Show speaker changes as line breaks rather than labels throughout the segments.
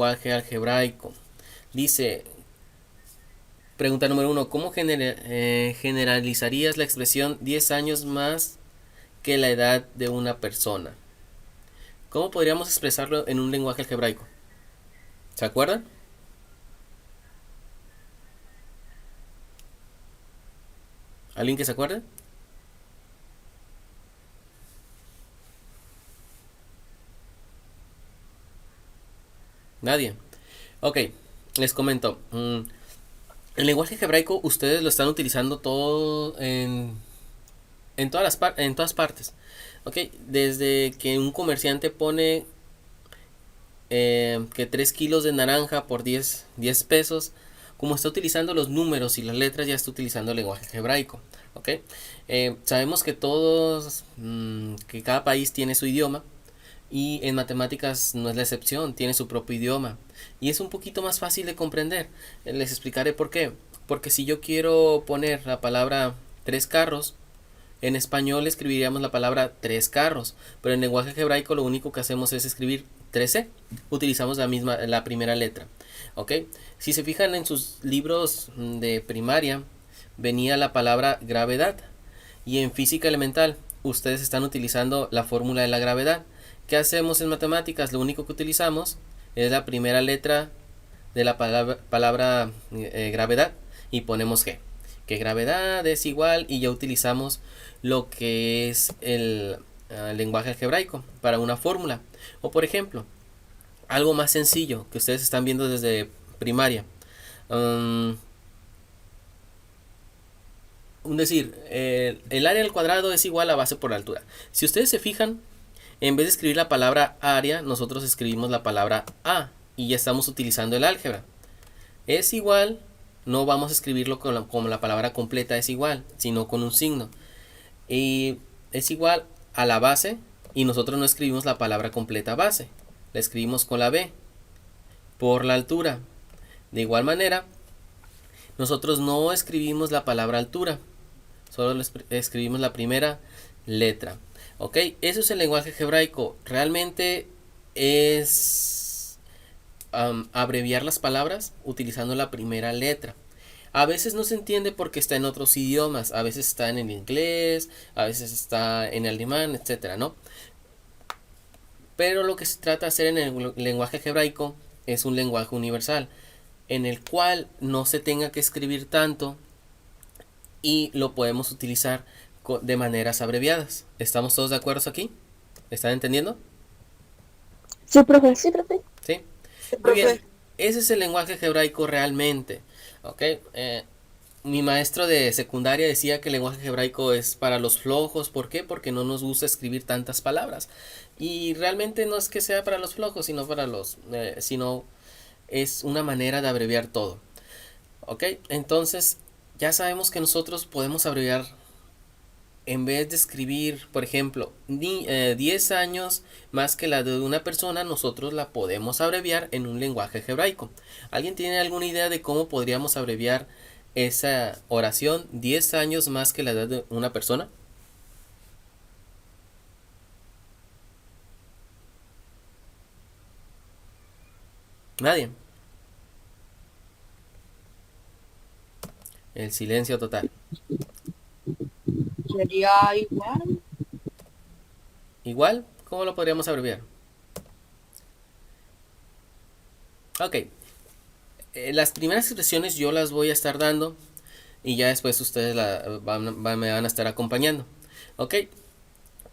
lenguaje algebraico. Dice, pregunta número 1, ¿cómo generalizarías la expresión 10 años más que la edad de una persona? ¿Cómo podríamos expresarlo en un lenguaje algebraico? ¿Se acuerdan? ¿Alguien que se acuerde? Nadie. Ok, les comento. El lenguaje algebraico ustedes lo están utilizando todo en todas partes. Ok, desde que un comerciante pone que 3 kilos de naranja por 10 pesos, como está utilizando los números y las letras, ya está utilizando el lenguaje algebraico. Ok, sabemos que que cada país tiene su idioma. Y en matemáticas no es la excepción, tiene su propio idioma. Y es un poquito más fácil de comprender. Les explicaré por qué. Porque si yo quiero poner la palabra tres carros, en español escribiríamos la palabra tres carros. Pero en lenguaje algebraico lo único que hacemos es escribir 13. Utilizamos la primera letra. ¿Ok? Si se fijan en sus libros de primaria, venía la palabra gravedad. Y en física elemental, ustedes están utilizando la fórmula de la gravedad. ¿Qué hacemos en matemáticas? Lo único que utilizamos es la primera letra de la palabra gravedad y ponemos G. Que gravedad es igual y ya utilizamos lo que es el lenguaje algebraico para una fórmula. O por ejemplo, algo más sencillo que ustedes están viendo desde primaria. Decir, el área al cuadrado es igual a base por altura. Si ustedes se fijan, en vez de escribir la palabra área, nosotros escribimos la palabra A y ya estamos utilizando el álgebra. Es igual, no vamos a escribirlo como la palabra completa es igual, sino con un signo. Y es igual a la base y nosotros no escribimos la palabra completa base, la escribimos con la B por la altura. De igual manera, nosotros no escribimos la palabra altura, solo escribimos la primera letra. Ok, eso es el lenguaje algebraico. Realmente es abreviar las palabras utilizando la primera letra. A veces no se entiende porque está en otros idiomas. A veces está en el inglés, a veces está en el alemán, etcétera, ¿no? Pero lo que se trata de hacer en el lenguaje algebraico es un lenguaje universal, en el cual no se tenga que escribir tanto y lo podemos utilizar de maneras abreviadas. ¿Estamos todos de acuerdo aquí? ¿Están entendiendo?
Sí, profe. Sí, profe.
Sí.
Sí,
Muy bien.
profe.
Ese es el lenguaje algebraico realmente. ¿Ok? Mi maestro de secundaria decía que el lenguaje algebraico es para los flojos. ¿Por qué? Porque no nos gusta escribir tantas palabras. Y realmente no es que sea para los flojos, sino para sino es una manera de abreviar todo. ¿Ok? Entonces, ya sabemos que nosotros podemos abreviar. En vez de escribir, por ejemplo, 10 años más que la de una persona, nosotros la podemos abreviar en un lenguaje algebraico. ¿Alguien tiene alguna idea de cómo podríamos abreviar esa oración 10 años más que la edad de una persona? Nadie. El silencio total.
Sería igual.
Igual, ¿cómo lo podríamos abreviar? Ok. Las primeras expresiones yo las voy a estar dando y ya después ustedes me van a estar acompañando. Ok.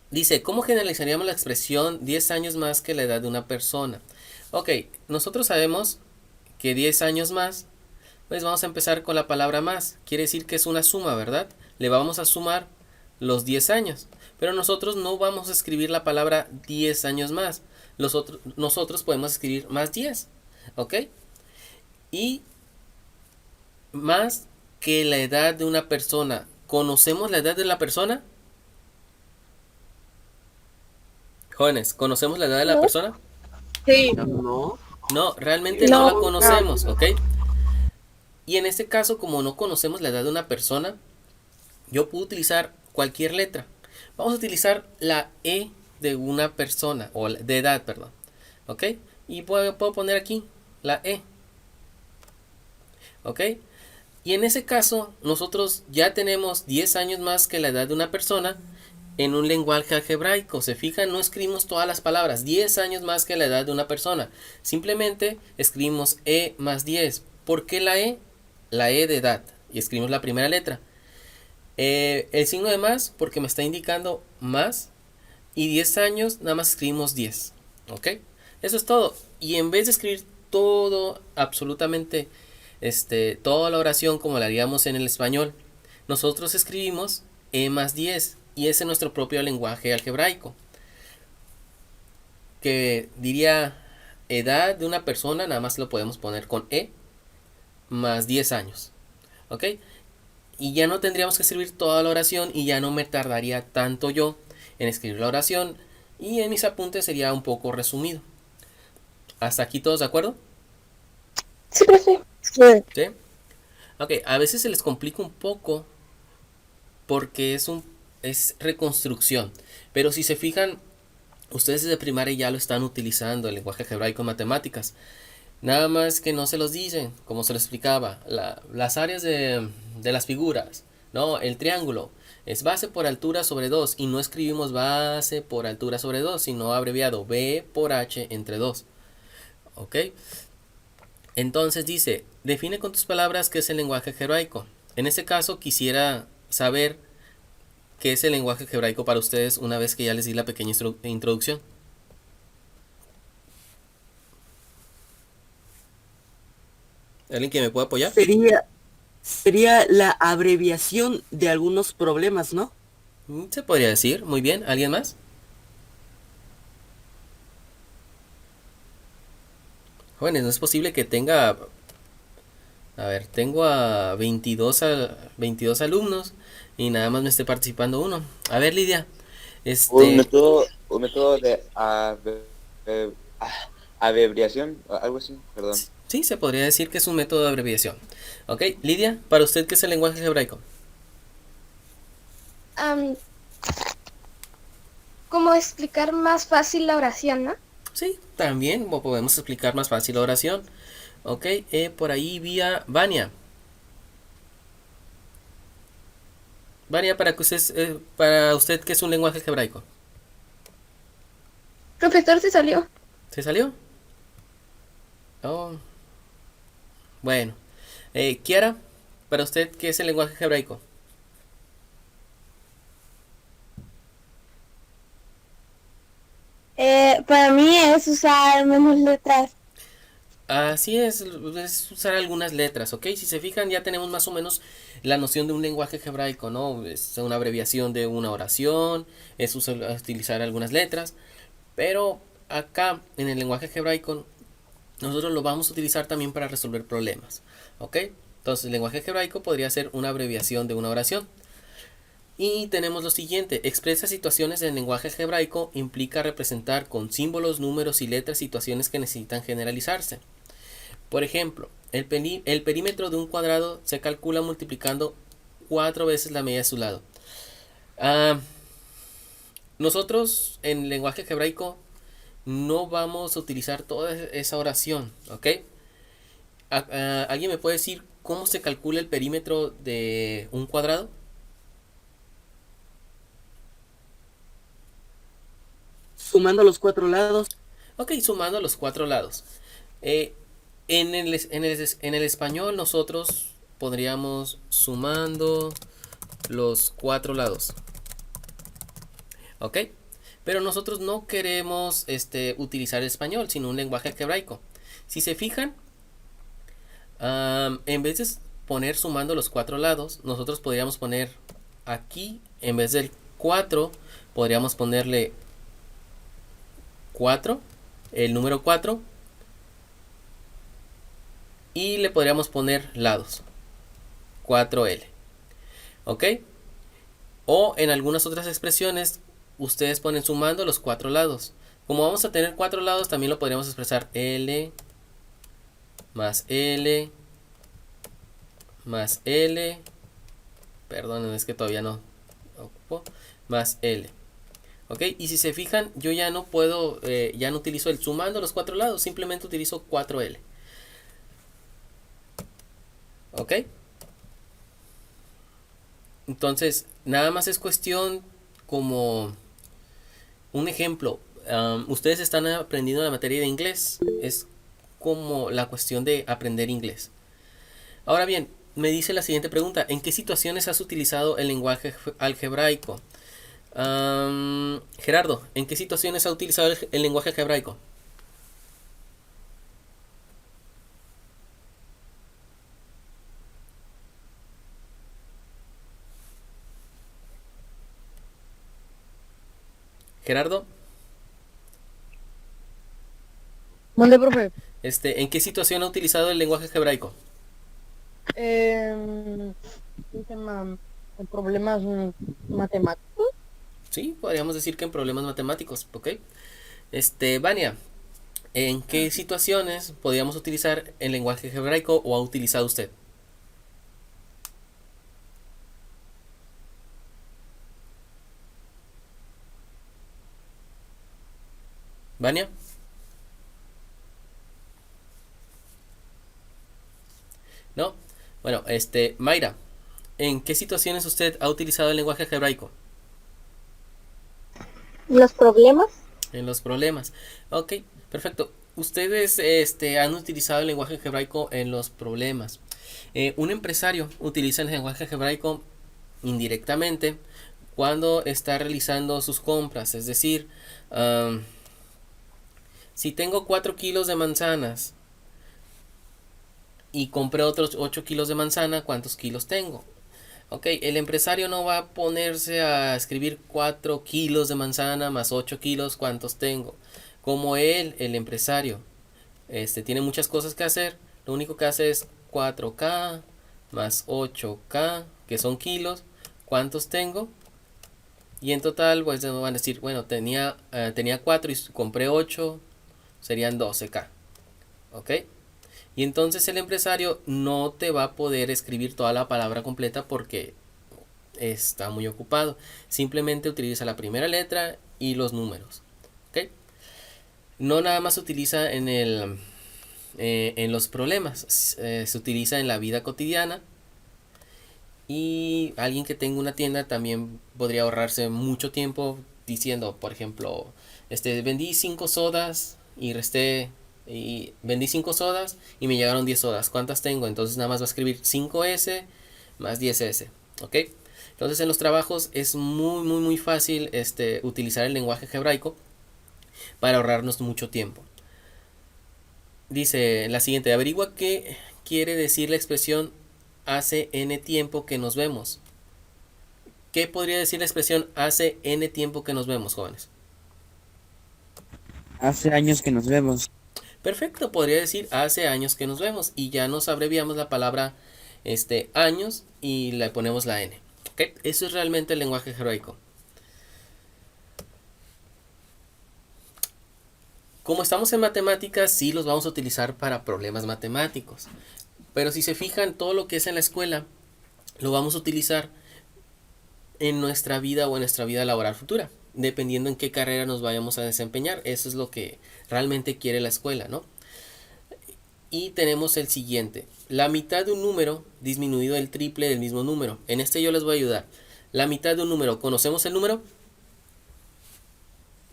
Dice, ¿cómo generalizaríamos la expresión 10 años más que la edad de una persona? Ok, nosotros sabemos que 10 años más, pues vamos a empezar con la palabra más. Quiere decir que es una suma, ¿verdad? Le vamos a sumar los 10 años. Pero nosotros no vamos a escribir la palabra 10 años más. Nosotros podemos escribir más 10. ¿Ok? Y más que la edad de una persona. ¿Conocemos la edad de la persona? Jóvenes, ¿conocemos la edad de la
No.
persona?
Sí.
No,
No, realmente no la
No.
conocemos, ¿ok? Y en este caso, como no conocemos la edad de una persona, yo puedo utilizar cualquier letra. Vamos a utilizar la E de una persona, o de edad, perdón, ¿ok? Y puedo poner aquí la E. ¿Ok? Y en ese caso, nosotros ya tenemos 10 años más que la edad de una persona en un lenguaje algebraico. Se fijan, no escribimos todas las palabras. 10 años más que la edad de una persona. Simplemente escribimos E más 10. ¿Por qué la E? La E de edad. Y escribimos la primera letra. El signo de más porque me está indicando más. Y 10 años, nada más escribimos 10. ¿Ok? Eso es todo. Y en vez de escribir todo, absolutamente, toda la oración como la haríamos en el español, nosotros escribimos E más 10. Y ese es nuestro propio lenguaje algebraico. Que diría edad de una persona, nada más lo podemos poner con E más 10 años. ¿Ok? Y ya no tendríamos que escribir toda la oración y ya no me tardaría tanto yo en escribir la oración y en mis apuntes sería un poco resumido. ¿Hasta aquí todos de acuerdo?
Sí, profe. Sí.
¿Sí? Ok, a veces se les complica un poco porque es reconstrucción. Pero si se fijan, ustedes desde primaria ya lo están utilizando, el lenguaje algebraico en matemáticas. Nada más que no se los dicen, como se lo explicaba, las áreas de las figuras, ¿no? El triángulo es base por altura sobre 2 y no escribimos base por altura sobre 2, sino abreviado B por H entre 2. ¿Ok? Entonces dice, define con tus palabras qué es el lenguaje algebraico. En este caso quisiera saber qué es el lenguaje algebraico para ustedes una vez que ya les di la pequeña introducción. ¿Alguien que me pueda apoyar?
Sería la abreviación de algunos problemas, ¿no?
Se podría decir, muy bien. ¿Alguien más? Jóvenes, no es posible que tenga... A ver, tengo a 22 alumnos y nada más me esté participando uno. A ver, Lidia.
Un método de abreviación, algo así, perdón.
Sí, se podría decir que es un método de abreviación. Ok, Lidia, para usted, ¿qué es el lenguaje algebraico?
¿Cómo explicar más fácil la oración, no?
Sí, también podemos explicar más fácil la oración. Ok, por ahí vía Vania. Vania, para usted, ¿qué es un lenguaje algebraico?
Profesor, se salió.
¿Se salió? Oh. Bueno. Kiara, para usted, ¿qué es el lenguaje algebraico?
Para mí es usar menos letras.
Así es usar algunas letras, ¿ok? Si se fijan, ya tenemos más o menos la noción de un lenguaje algebraico, ¿no? Es una abreviación de una oración, es utilizar algunas letras, pero acá en el lenguaje algebraico nosotros lo vamos a utilizar también para resolver problemas, ¿ok? Entonces el lenguaje algebraico podría ser una abreviación de una oración. Y tenemos lo siguiente, expresa situaciones en lenguaje algebraico, implica representar con símbolos, números y letras situaciones que necesitan generalizarse. Por ejemplo, el perímetro de un cuadrado se calcula multiplicando 4 veces la medida de su lado. Nosotros en lenguaje algebraico no vamos a utilizar toda esa oración, ¿ok? ¿Alguien me puede decir cómo se calcula el perímetro de un cuadrado?
Sumando los 4 lados.
Ok, sumando los 4 lados. En el español nosotros podríamos sumando los 4 lados. ¿Ok? Pero nosotros no queremos utilizar el español, sino un lenguaje algebraico. Si se fijan, en vez de poner sumando los 4 lados, nosotros podríamos poner aquí, en vez del 4, podríamos ponerle 4, el número 4, y le podríamos poner lados, 4L, ¿ok? O en algunas otras expresiones, ustedes ponen sumando los 4 lados. Como vamos a tener 4 lados, también lo podríamos expresar L más L más L, perdón, es que todavía no ocupo, más L. ¿Ok? Y si se fijan, yo ya no puedo, ya no utilizo el sumando los 4 lados, simplemente utilizo 4L. ¿Ok? Entonces, nada más es cuestión como un ejemplo. Ustedes están aprendiendo la materia de inglés. Es como la cuestión de aprender inglés. Ahora bien, me dice la siguiente pregunta. ¿En qué situaciones has utilizado el lenguaje algebraico? Gerardo, ¿en qué situaciones has utilizado el lenguaje algebraico? Gerardo,
Mande, profe.
¿en qué situación ha utilizado el lenguaje algebraico?
¿Qué se llama? Problemas matemáticos.
Sí, podríamos decir que en problemas matemáticos, ¿ok? Vania, ¿en qué situaciones podríamos utilizar el lenguaje algebraico o ha utilizado usted? Vania. ¿No? Bueno, Mayra, ¿en qué situaciones usted ha utilizado el lenguaje algebraico?
Los problemas.
En los problemas. Ok, perfecto. Ustedes han utilizado el lenguaje algebraico en los problemas. Un empresario utiliza el lenguaje algebraico indirectamente cuando está realizando sus compras. Es decir, si tengo 4 kilos de manzanas y compré otros 8 kilos de manzana, ¿cuántos kilos tengo? Ok, el empresario no va a ponerse a escribir 4 kilos de manzana más 8 kilos, ¿cuántos tengo? Como el empresario, tiene muchas cosas que hacer, lo único que hace es 4K más 8K, que son kilos, ¿cuántos tengo? Y en total, pues me van a decir, bueno, tenía 4 y compré 8, serían 12K. ¿Ok? Y entonces el empresario no te va a poder escribir toda la palabra completa porque está muy ocupado. Simplemente utiliza la primera letra y los números. ¿Ok? No nada más se utiliza en los problemas. Se utiliza en la vida cotidiana. Y alguien que tenga una tienda también podría ahorrarse mucho tiempo diciendo, por ejemplo, vendí 5 sodas y vendí 5 sodas y me llegaron 10 sodas. ¿Cuántas tengo? Entonces nada más va a escribir 5S más 10S. ¿Ok? Entonces en los trabajos es muy fácil utilizar el lenguaje algebraico para ahorrarnos mucho tiempo. Dice la siguiente, averigua qué quiere decir la expresión hace n tiempo que nos vemos. ¿Qué podría decir la expresión hace n tiempo que nos vemos, jóvenes?
Hace años que nos vemos.
Perfecto, podría decir hace años que nos vemos y ya nos abreviamos la palabra años y le ponemos la n. ¿Okay? Eso es realmente el lenguaje algebraico. Como estamos en matemáticas, sí los vamos a utilizar para problemas matemáticos. Pero si se fijan, todo lo que es en la escuela lo vamos a utilizar en nuestra vida o en nuestra vida laboral futura, dependiendo en qué carrera nos vayamos a desempeñar. Eso es lo que realmente quiere la escuela, ¿no? Y tenemos el siguiente. La mitad de un número disminuido el triple del mismo número. En yo les voy a ayudar. La mitad de un número. ¿Conocemos el número?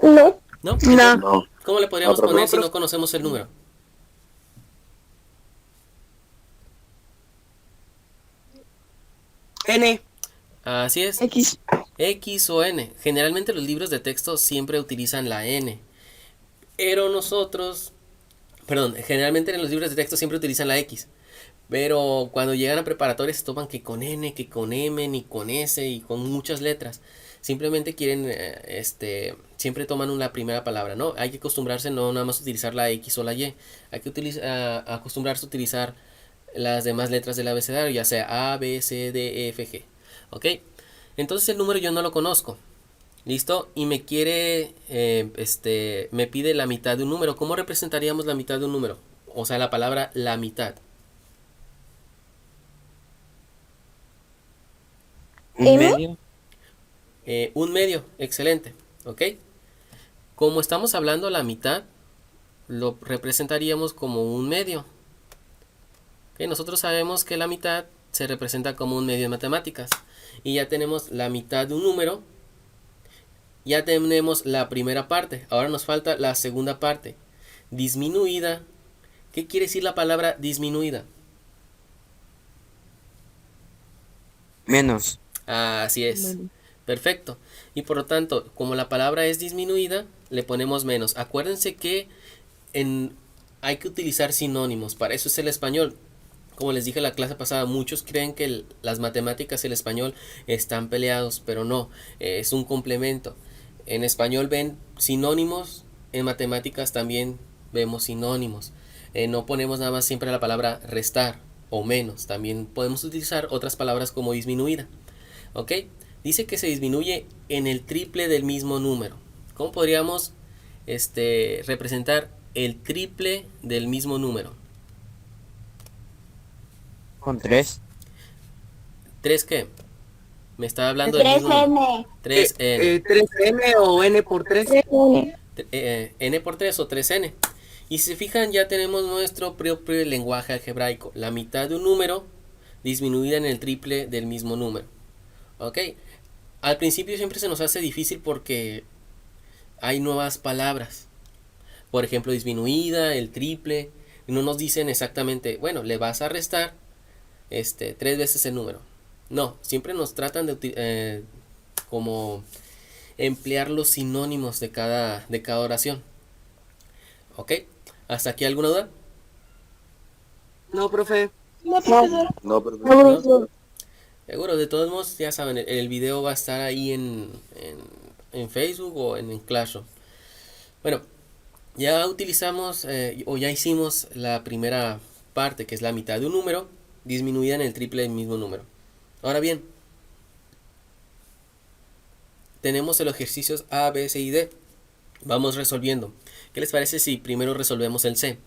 No.
¿No?
No.
¿Cómo le podríamos poner si no conocemos el número?
N.
Así es.
X.
X o N. Generalmente los libros de texto siempre utilizan la N. Pero generalmente en los libros de texto siempre utilizan la X. Pero cuando llegan a preparatoria se toman que con N, que con M, ni con S y con muchas letras. Simplemente quieren, siempre toman la primera palabra, ¿no? Hay que acostumbrarse no nada más a utilizar la X o la Y. Hay que acostumbrarse a utilizar las demás letras del abecedario, ya sea A, B, C, D, E, F, G. ¿Ok? Entonces el número yo no lo conozco. ¿Listo? Y me me pide la mitad de un número. ¿Cómo representaríamos la mitad de un número? O sea, la palabra la mitad.
Un medio.
Un medio, excelente. ¿Ok? Como estamos hablando la mitad, lo representaríamos como un medio. Ok, nosotros sabemos que la mitad se representa como un medio en matemáticas. Y ya tenemos la mitad de un número. Ya tenemos la primera parte. Ahora nos falta la segunda parte. Disminuida. ¿Qué quiere decir la palabra disminuida?
Menos.
Así es. Perfecto. Y por lo tanto, como la palabra es disminuida, le ponemos menos. Acuérdense que hay que utilizar sinónimos. Para eso es el español. Como les dije en la clase pasada, muchos creen que las matemáticas y el español están peleados, pero no, es un complemento. En español ven sinónimos, en matemáticas también vemos sinónimos. No ponemos nada más siempre la palabra restar o menos, también podemos utilizar otras palabras como disminuida. ¿Ok? Dice que se disminuye en el triple del mismo número. ¿Cómo podríamos representar el triple del mismo número?
Con 3.
¿3 qué? Me estaba hablando del mismo número. 3n.
3n o n por 3.
N por 3 o 3n. Y si se fijan, ya tenemos nuestro propio lenguaje algebraico. La mitad de un número disminuida en el triple del mismo número. ¿Ok? Al principio siempre se nos hace difícil porque hay nuevas palabras. Por ejemplo, disminuida, el triple. No nos dicen exactamente, bueno, le vas a restar 3 veces el número. No, siempre nos tratan de como emplear los sinónimos de cada oración. ¿Ok? ¿Hasta aquí alguna duda?
No, profe.
No, pero
Seguro, de todos modos, ya saben, el video va a estar ahí en Facebook o en Classroom. Bueno, ya utilizamos o ya hicimos la primera parte, que es la mitad de un número disminuida en el triple del mismo número. Ahora bien, tenemos los ejercicios A, B, C y D. Vamos resolviendo. ¿Qué les parece si primero resolvemos el C?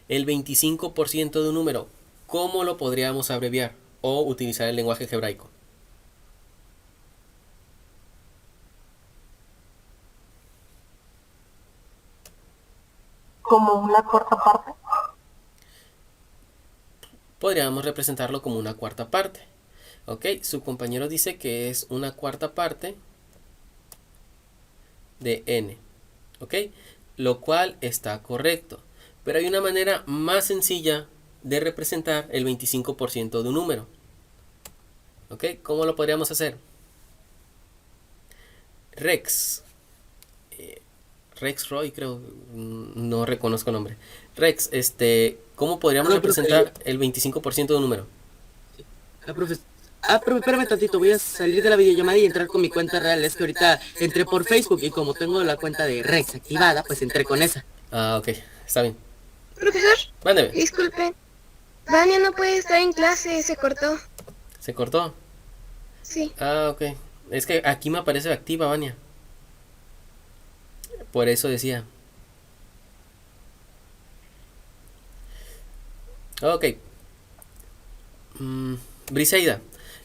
El 25% de un número, ¿cómo lo podríamos abreviar o utilizar el lenguaje algebraico?
Como una cuarta parte.
Podríamos representarlo como una cuarta parte. Ok, su compañero dice que es una cuarta parte de n. Ok, lo cual está correcto. Pero hay una manera más sencilla de representar el 25% de un número. Ok, ¿cómo lo podríamos hacer? Rex Roy, creo, no reconozco el nombre. Rex, ¿cómo podríamos representar el 25% de un número?
Profe, espérame tantito, voy a salir de la videollamada y entrar con mi cuenta real. Es que ahorita entré por Facebook y como tengo la cuenta de Rex activada, pues entré con esa.
Ah, ok, está bien.
Profesor,
Mándeme.
disculpe. Vania no puede estar en clase, se cortó.
¿Se cortó?
Sí.
Ah, ok. Es que aquí me aparece activa, Vania. Por eso decía. Ok. Briseida,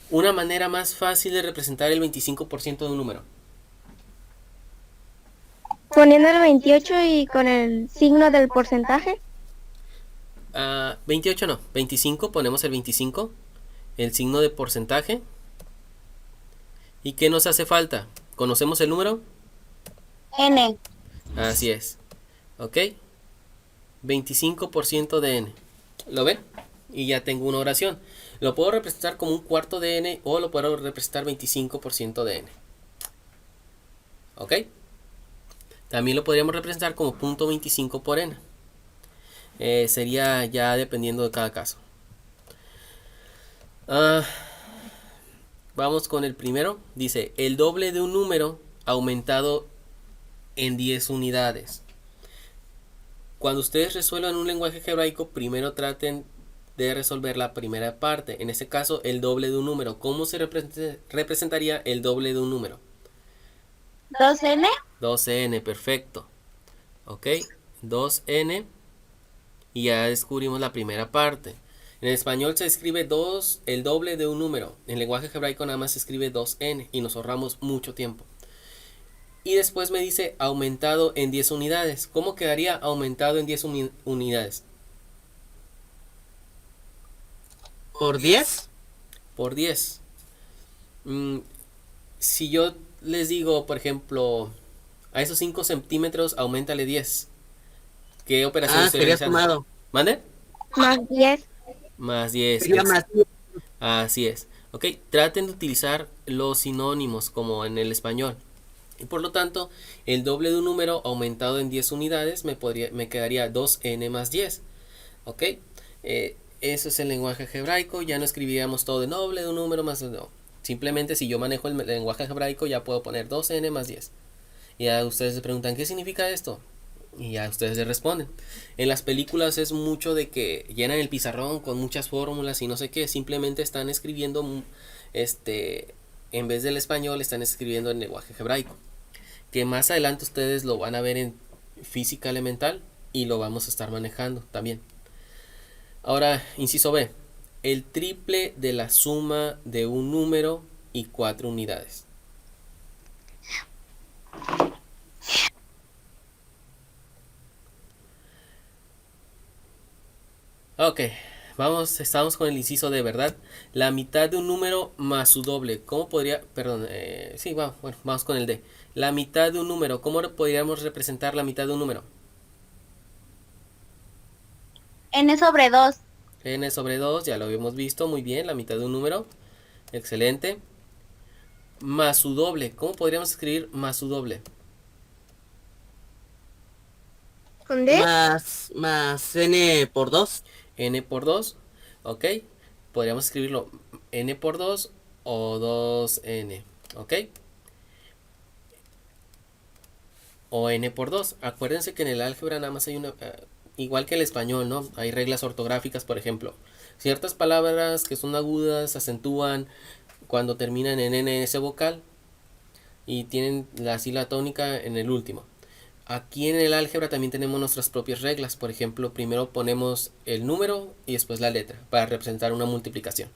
una manera más fácil de representar el 25% de un número.
Poniendo el 28 y con el signo del porcentaje.
28 no, 25, ponemos el 25, el signo de porcentaje. ¿Y qué nos hace falta? ¿Conocemos el número?
N.
Así es. ¿Ok? 25% de n. ¿Lo ven? Y ya tengo una oración. Lo puedo representar como un cuarto de n o lo puedo representar 25% de n. ¿Ok? También lo podríamos representar como 0.25 por n. Sería ya dependiendo de cada caso. Vamos con el primero. Dice, el doble de un número aumentado en 10 unidades. Cuando ustedes resuelvan un lenguaje algebraico, primero traten de resolver la primera parte. En este caso, el doble de un número. ¿Cómo se representaría el doble de un número?
2N.
2n, perfecto. Ok, 2n. Y ya descubrimos la primera parte. En español se escribe el doble de un número. En lenguaje algebraico nada más se escribe 2n y nos ahorramos mucho tiempo. Y después me dice aumentado en 10 unidades. ¿Cómo quedaría aumentado en 10 unidades?
¿Por 10?
Por 10. Mm, si yo les digo, por ejemplo, a esos 5 centímetros, aumentale 10. ¿Qué operación estoy
Sería
realizando?
sumado.
¿Mande?
Más 10.
Más 10.
Sería más.
Así es. Ok, traten de utilizar los sinónimos como en el español. Y por lo tanto, el doble de un número aumentado en 10 unidades me quedaría 2n más 10. Ok, eso es el lenguaje algebraico. Ya no escribiríamos todo de doble de un número más. No. Simplemente si yo manejo el lenguaje algebraico ya puedo poner 2n más 10. Y ya ustedes se preguntan, ¿qué significa esto? Y ya ustedes le responden. En las películas es mucho de que llenan el pizarrón con muchas fórmulas y no sé qué. Simplemente están escribiendo, en vez del español, están escribiendo en lenguaje algebraico. Que más adelante ustedes lo van a ver en física elemental y lo vamos a estar manejando también. Ahora, inciso B. El triple de la suma de un número y 4 unidades. Ok, estamos con el inciso de verdad. La mitad de un número más su doble. ¿Cómo podría, perdón, sí, vamos con el D. La mitad de un número. ¿Cómo podríamos representar la mitad de un número?
N sobre 2.
N sobre 2, ya lo habíamos visto, muy bien, la mitad de un número. Excelente. Más su doble. ¿Cómo podríamos escribir más su doble?
¿Con D?
Más n por 2.
N por 2, ok. Podríamos escribirlo N por 2 o 2N, ok. O N por 2. Acuérdense que en el álgebra nada más hay una, igual que el español, ¿no? Hay reglas ortográficas, por ejemplo. Ciertas palabras que son agudas acentúan cuando terminan en NS vocal y tienen la sílaba tónica en el último. Aquí en el álgebra también tenemos nuestras propias reglas. Por ejemplo, primero ponemos el número y después la letra para representar una multiplicación.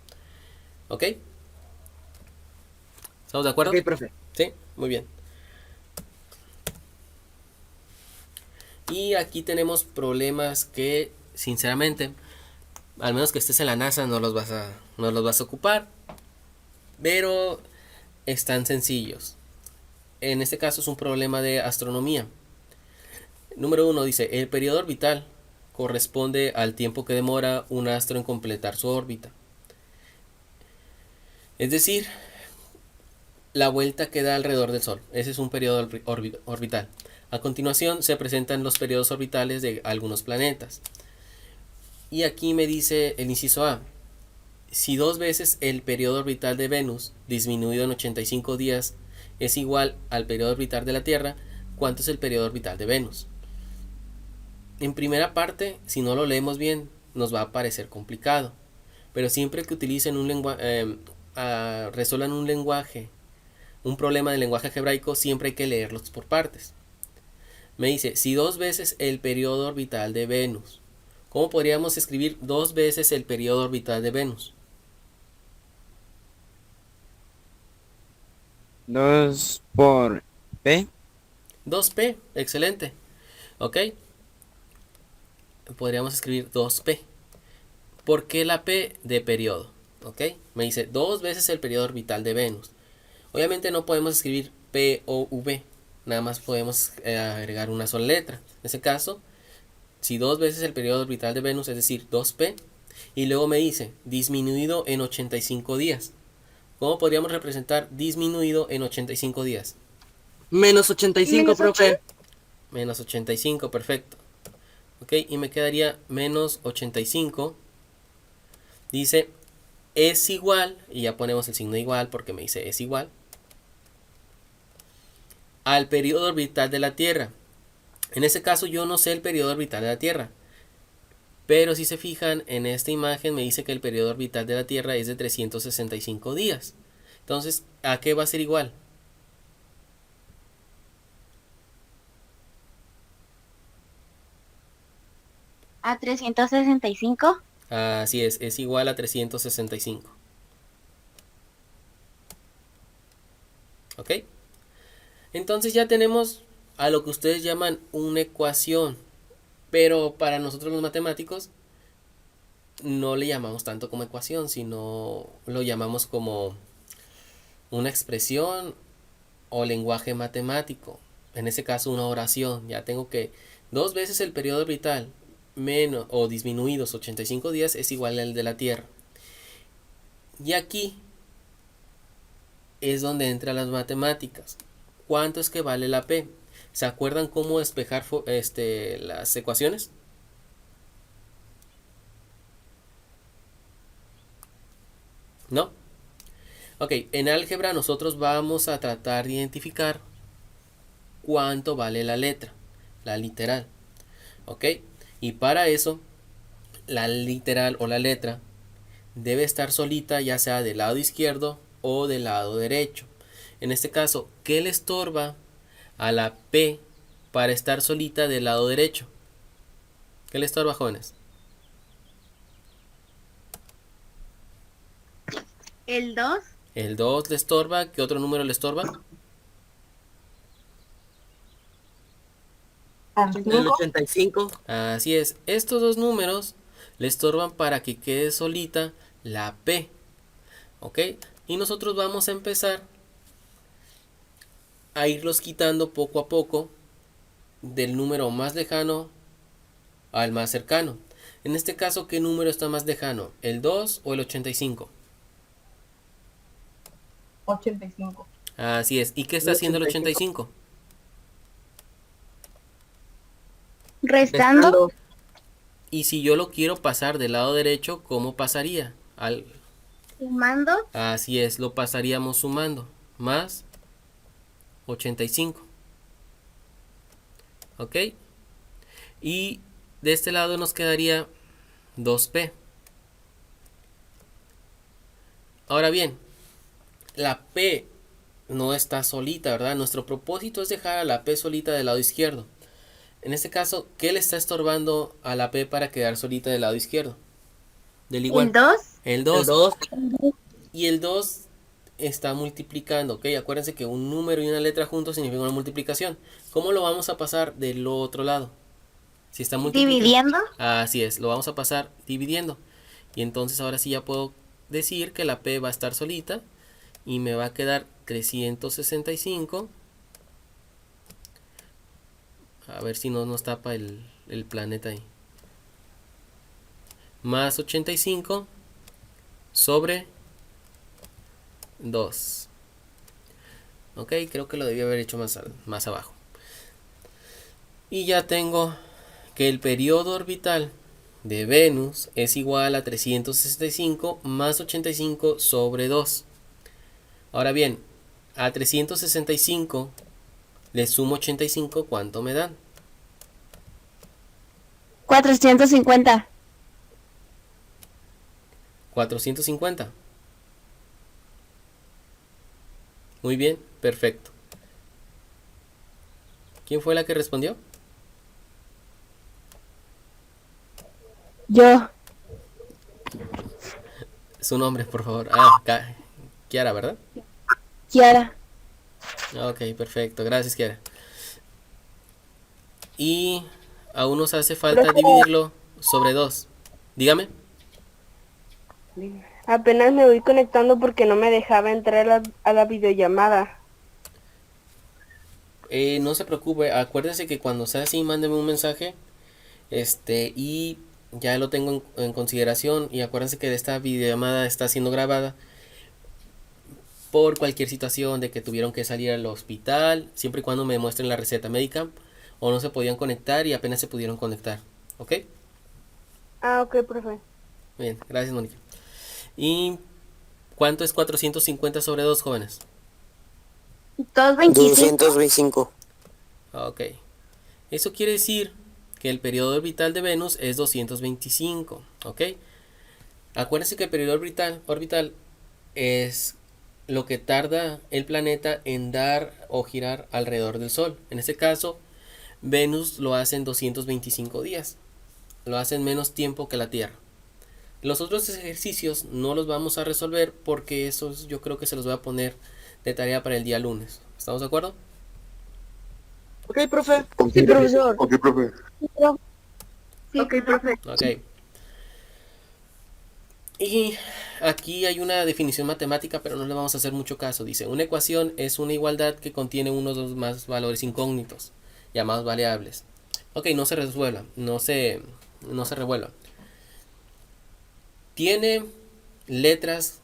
¿Ok? ¿Estamos de acuerdo?
Ok, profe.
Sí, muy bien. Y aquí tenemos problemas que, sinceramente, al menos que estés en la NASA, no los vas a ocupar. Pero están sencillos. En este caso es un problema de astronomía. Número 1 dice, el periodo orbital corresponde al tiempo que demora un astro en completar su órbita. Es decir, la vuelta que da alrededor del Sol. Ese es un periodo orbital. A continuación se presentan los periodos orbitales de algunos planetas. Y aquí me dice el inciso A. Si 2 veces el periodo orbital de Venus, disminuido en 85 días, es igual al periodo orbital de la Tierra, ¿cuánto es el periodo orbital de Venus? En primera parte, si no lo leemos bien, nos va a parecer complicado. Pero siempre que utilicen resuelvan un problema del lenguaje algebraico, siempre hay que leerlos por partes. Me dice, si 2 veces el periodo orbital de Venus, ¿cómo podríamos escribir 2 veces el periodo orbital de Venus?
2 por P.
2P, excelente. ¿Ok? Podríamos escribir 2P. ¿Por qué la P de periodo? ¿Ok? Me dice 2 veces el periodo orbital de Venus. Obviamente no podemos escribir P o V. Nada más podemos agregar una sola letra. En ese caso, si 2 veces el periodo orbital de Venus, es decir, 2P. Y luego me dice disminuido en 85 días. ¿Cómo podríamos representar disminuido en 85 días?
Menos 85,
¿Menos
profe.
Menos 85, perfecto. Ok, y me quedaría menos 85. Dice, es igual, y ya ponemos el signo igual porque me dice es igual, al periodo orbital de la Tierra. En este caso yo no sé el periodo orbital de la Tierra. Pero si se fijan en esta imagen me dice que el periodo orbital de la Tierra es de 365 días. Entonces, ¿a qué va a ser igual?
A 365.
Así es igual a 365. ¿Ok? Entonces ya tenemos a lo que ustedes llaman una ecuación. Pero para nosotros los matemáticos no le llamamos tanto como ecuación, sino lo llamamos como una expresión o lenguaje matemático. En ese caso una oración. Ya tengo que 2 veces el periodo orbital menos o disminuidos 85 días es igual al de la Tierra. Y aquí es donde entran las matemáticas. ¿Cuánto es que vale la P? ¿Se acuerdan cómo despejar las ecuaciones? ¿No? Ok, en álgebra nosotros vamos a tratar de identificar cuánto vale la letra, la literal. Ok, y para eso, la literal o la letra debe estar solita, ya sea del lado izquierdo o del lado derecho. En este caso, ¿qué le estorba a la P para estar solita del lado derecho? ¿Qué le estorba, jóvenes?
El 2.
El 2 le estorba. ¿Qué otro número le estorba?
El 85.
Así es. Estos dos números le estorban para que quede solita la P. ¿Ok? Y nosotros vamos a empezar a irlos quitando poco a poco del número más lejano al más cercano. En este caso, ¿qué número está más lejano? ¿El 2 o el 85?
85.
Así es. ¿Y qué está haciendo el 85?
Restando.
Y si yo lo quiero pasar del lado derecho, ¿cómo pasaría?
Sumando.
Así es, lo pasaríamos sumando. Más 85. ¿Ok? Y de este lado nos quedaría 2P. Ahora bien, la P no está solita, ¿verdad? Nuestro propósito es dejar a la P solita del lado izquierdo. En este caso, ¿qué le está estorbando a la P para quedar solita del lado izquierdo? Del igual.
El 2.
El
El
2.
2.
Y el 2 está multiplicando, ¿ok? Acuérdense que un número y una letra juntos significa una multiplicación. ¿Cómo lo vamos a pasar del otro lado? Si está multiplicando.
Dividiendo.
Así es, lo vamos a pasar dividiendo. Y entonces ahora sí ya puedo decir que la P va a estar solita y me va a quedar 365. A ver si no nos tapa el planeta ahí. Más 85 sobre 2. Ok, creo que lo debí haber hecho más abajo. Y ya tengo que el periodo orbital de Venus es igual a 365 más 85 sobre 2. Ahora bien, a 365 le sumo 85, ¿cuánto me dan?
450.
450. Muy bien, perfecto. ¿Quién fue la que respondió?
Yo.
Su nombre, por favor. Kiara, ¿verdad?
Kiara.
Ok, perfecto. Gracias, Kiara. Y aún nos hace falta dividirlo sobre 2. Dígame.
Apenas me voy conectando porque no me dejaba entrar a la videollamada.
No se preocupe. Acuérdense que cuando sea así, mándeme un mensaje. Y ya lo tengo en consideración. Y acuérdense que esta videollamada está siendo grabada por cualquier situación de que tuvieron que salir al hospital, siempre y cuando me muestren la receta médica, o no se podían conectar y apenas se pudieron conectar. ¿Ok?
Ok, profe.
Bien, gracias, Mónica. ¿Y cuánto es 450 sobre 2, jóvenes?
225.
225.
Ok. Eso quiere decir que el periodo orbital de Venus es 225. ¿Ok? Acuérdense que el periodo orbital es lo que tarda el planeta en dar o girar alrededor del Sol. En este caso, Venus lo hace en 225 días. Lo hace en menos tiempo que la Tierra. Los otros ejercicios no los vamos a resolver porque esos yo creo que se los voy a poner de tarea para el día lunes. ¿Estamos de acuerdo?
Ok, profe.
Sí, profesor.
Ok, profe.
Sí,
Ok, profe.
Ok. Y aquí hay una definición matemática, pero no le vamos a hacer mucho caso. Dice, una ecuación es una igualdad que contiene uno o dos más valores incógnitos, llamados variables. Ok, no se resuelva, no se revuelva. Tiene letras,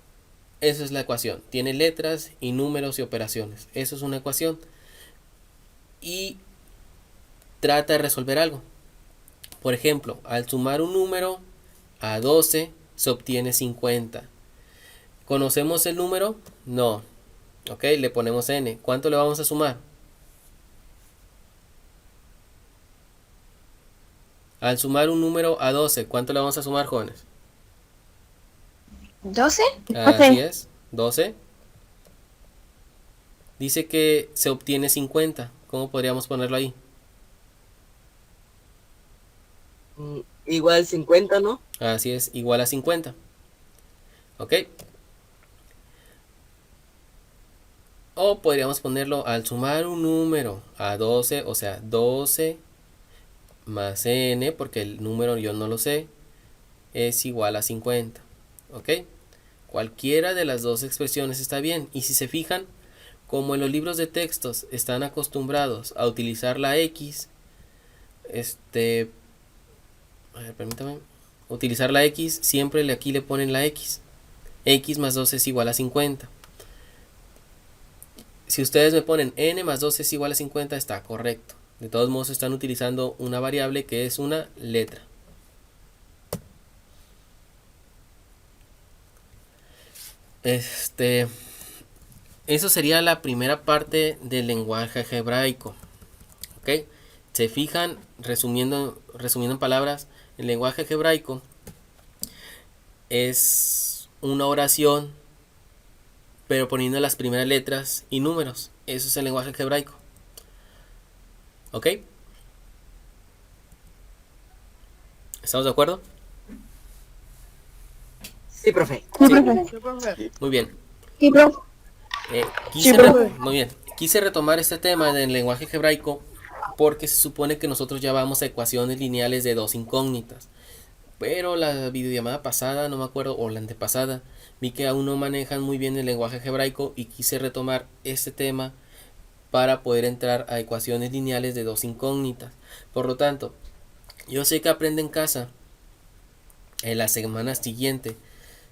eso es la ecuación. Tiene letras y números y operaciones. Eso es una ecuación. Y trata de resolver algo. Por ejemplo, al sumar un número a 12 se obtiene 50. ¿Conocemos el número? No. Ok, le ponemos n. ¿Cuánto le vamos a sumar? Al sumar un número a 12, ¿cuánto le vamos a sumar, jóvenes?
12.
Así es, 12. Dice que se obtiene 50. ¿Cómo podríamos ponerlo ahí?
Igual 50, ¿no?
Así es, igual a 50. ¿Ok? O podríamos ponerlo al sumar un número a 12, o sea, 12 más n, porque el número yo no lo sé, es igual a 50. ¿Ok? Cualquiera de las dos expresiones está bien. Y si se fijan, como en los libros de textos están acostumbrados a utilizar la x, a ver, permítame. Utilizar la x, siempre aquí le ponen la x. X más 12 es igual a 50. Si ustedes me ponen n más 12 es igual a 50, está correcto. De todos modos están utilizando una variable que es una letra. Eso sería la primera parte del lenguaje algebraico. ¿Ok? Se fijan, resumiendo en palabras, el lenguaje algebraico es una oración, pero poniendo las primeras letras y números. Eso es el lenguaje algebraico. ¿Ok? ¿Estamos de acuerdo?
Sí, profe.
Sí, profe.
Muy bien.
Sí, profe.
Muy bien. Quise retomar este tema del lenguaje algebraico porque se supone que nosotros ya vamos a ecuaciones lineales de dos incógnitas. Pero la videollamada pasada, no me acuerdo, o la antepasada, vi que aún no manejan muy bien el lenguaje algebraico y quise retomar este tema para poder entrar a ecuaciones lineales de dos incógnitas. Por lo tanto, yo sé que Aprende en Casa en la semana siguiente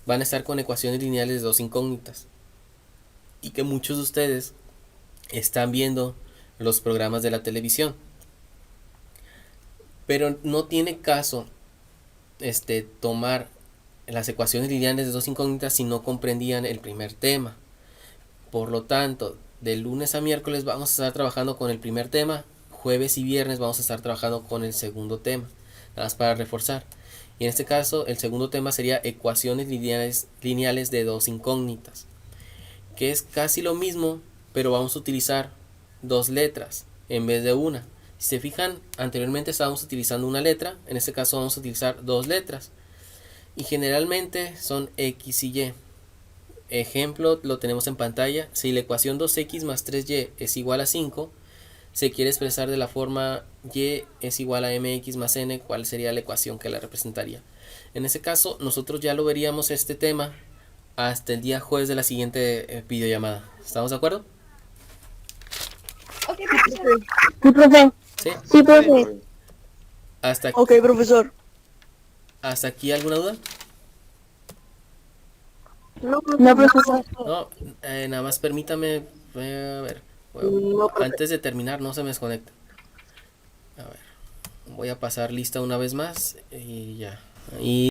van a estar con ecuaciones lineales de dos incógnitas y que muchos de ustedes están viendo los programas de la televisión, pero no tiene caso tomar las ecuaciones lineales de dos incógnitas si no comprendían el primer tema. Por lo tanto, de lunes a miércoles vamos a estar trabajando con el primer tema, jueves y viernes vamos a estar trabajando con el segundo tema, nada más para reforzar. Y en este caso el segundo tema sería ecuaciones lineales de dos incógnitas, que es casi lo mismo, pero vamos a utilizar dos letras en vez de una. Si se fijan, anteriormente estábamos utilizando una letra, en este caso vamos a utilizar dos letras. Y generalmente son X y Y. Ejemplo, lo tenemos en pantalla. Si la ecuación 2x más 3y es igual a 5, se quiere expresar de la forma y es igual a mx más n, ¿cuál sería la ecuación que la representaría? En ese caso, nosotros ya lo veríamos este tema hasta el día jueves de la siguiente videollamada. ¿Estamos de acuerdo?
Ok, profesor.
Sí, profe.
¿Sí?
Sí, profe.
Ok, profesor.
¿Hasta aquí alguna duda?
No, profesor.
No, nada más permítame, a ver, antes de terminar, no se me desconecta. A ver, voy a pasar lista una vez más y ya. Y